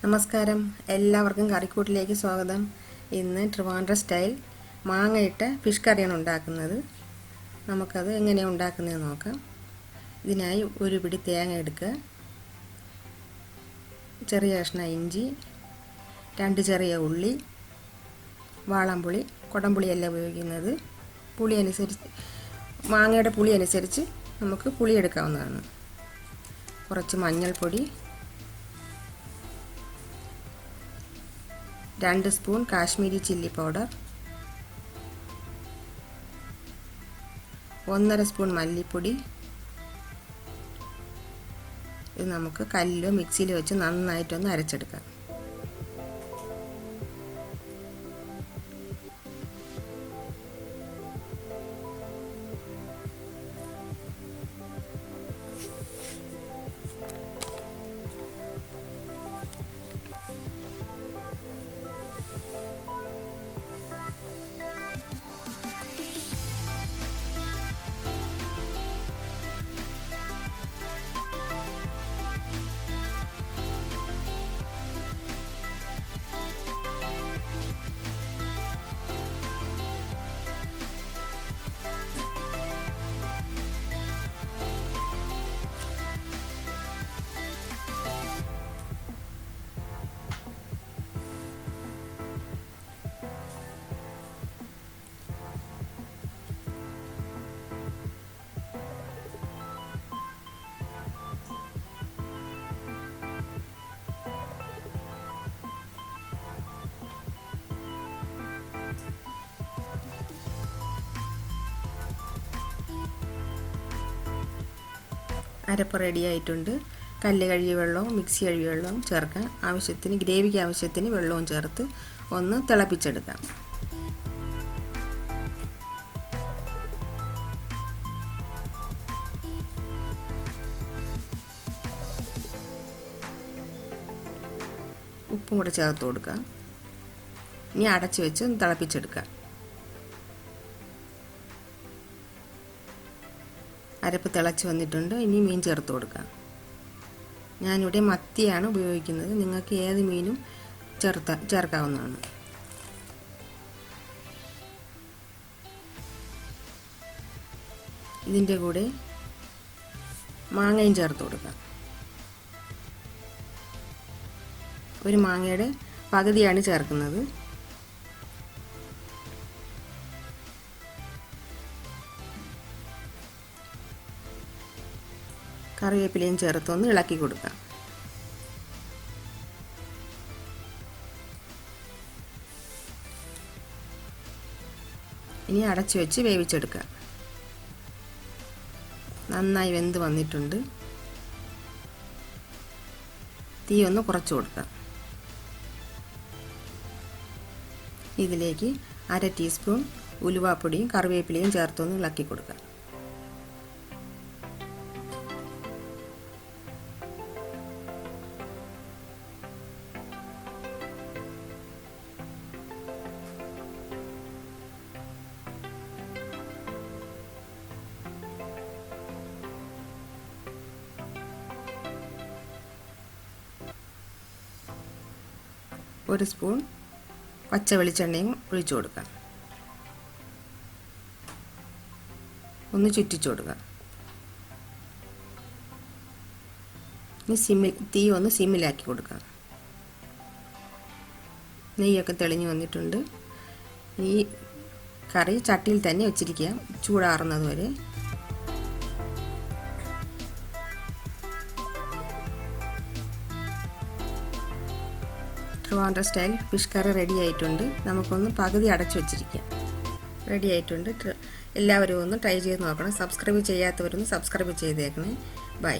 നമസ്കാരം, എല്ലാവർക്കും കറിക്കൂട്ടിലേക്ക് സ്വാഗതം. ഇന്ന് ട്രിവാൻഡ്രം സ്റ്റൈൽ മാങ്ങയിട്ട ഫിഷ് കറിയാണ് ഉണ്ടാക്കുന്നത്. നമുക്കത് എങ്ങനെയാണ് ഉണ്ടാക്കുന്നതെന്ന് നോക്കാം. ഇതിനായി ഒരു പിടി തേങ്ങ എടുക്കുക, ചെറിയ കഷ്ണം ഇഞ്ചി, 2 ചെറിയ ഉള്ളി, വാളംപുളി, കുടംപുളിയല്ല ഉപയോഗിക്കുന്നത്. പുളി അനുസരിച്ച്, മാങ്ങയുടെ പുളി അനുസരിച്ച് നമുക്ക് പുളി എടുക്കാവുന്നതാണ്. കുറച്ച് മഞ്ഞൾപ്പൊടി, 2 spoon Kashmiri chilli powder, 1.5 spoon മല്ലിപ്പൊടി. ഇത് നമുക്ക് കല്ലിലോ മിക്സിയിലോ വെച്ച് നന്നായിട്ടൊന്ന് അരച്ചെടുക്കാം. അരപ്പ് റെഡി ആയിട്ടുണ്ട്. കല്ല് കഴുകിയ വെള്ളവും മിക്സി കഴുകിയ വെള്ളവും ചേർക്കാം. ആവശ്യത്തിന്, ഗ്രേവിക്ക് ആവശ്യത്തിന് വെള്ളവും ചേർത്ത് ഒന്ന് തിളപ്പിച്ചെടുക്കാം. ഉപ്പും കൂടെ ചേർത്ത് കൊടുക്കാം. ഇനി അടച്ചു വെച്ച് തിളപ്പിച്ചെടുക്കാം. അരപ്പ് തിളച്ച് വന്നിട്ടുണ്ട്. ഇനി മീൻ ചേർത്ത് കൊടുക്കാം. ഞാനിവിടെ മത്തിയാണ് ഉപയോഗിക്കുന്നത്. നിങ്ങൾക്ക് ഏത് മീനും ചേർക്കാവുന്നതാണ്. ഇതിൻ്റെ കൂടെ മാങ്ങയും ചേർത്ത് കൊടുക്കാം. ഒരു മാങ്ങയുടെ പകുതിയാണ് ചേർക്കുന്നത്. കറിവേപ്പിലയും ചേർത്തൊന്ന് ഇളക്കി കൊടുക്കാം. ഇനി അടച്ചു വെച്ച് വേവിച്ചെടുക്കാം. നന്നായി വെന്ത് വന്നിട്ടുണ്ട്. തീ ഒന്ന് കുറച്ച് കൊടുക്കാം. ഇതിലേക്ക് 1/2 ടീസ്പൂൺ ഉലുവാപ്പൊടിയും കറിവേപ്പിലയും ചേർത്തൊന്ന് ഇളക്കി കൊടുക്കാം. ഒരു സ്പൂൺ പച്ച വെളിച്ചെണ്ണയും ഒഴിച്ചു കൊടുക്കാം. ഒന്ന് ചുറ്റിച്ചു കൊടുക്കാം. ഇനി തീ ഒന്ന് സിമ്മിലാക്കി കൊടുക്കാം. നെയ്യൊക്കെ തെളിഞ്ഞു വന്നിട്ടുണ്ട്. ഈ കറി ചട്ടിയിൽ തന്നെ വെച്ചിരിക്കുക, ചൂടാറുന്നത് വരെ. Trivandrum style fish curry ready ആയിട്ടുണ്ട്. നമുക്കൊന്ന് പകുതി അടച്ചു വെച്ചിരിക്കാം. റെഡി ആയിട്ടുണ്ട്. എല്ലാവരും ഒന്ന് ട്രൈ ചെയ്ത് നോക്കണം. സബ്സ്ക്രൈബ് ചെയ്യാത്തവരൊന്ന് സബ്സ്ക്രൈബ് ചെയ്തേക്കണേ. ബൈ.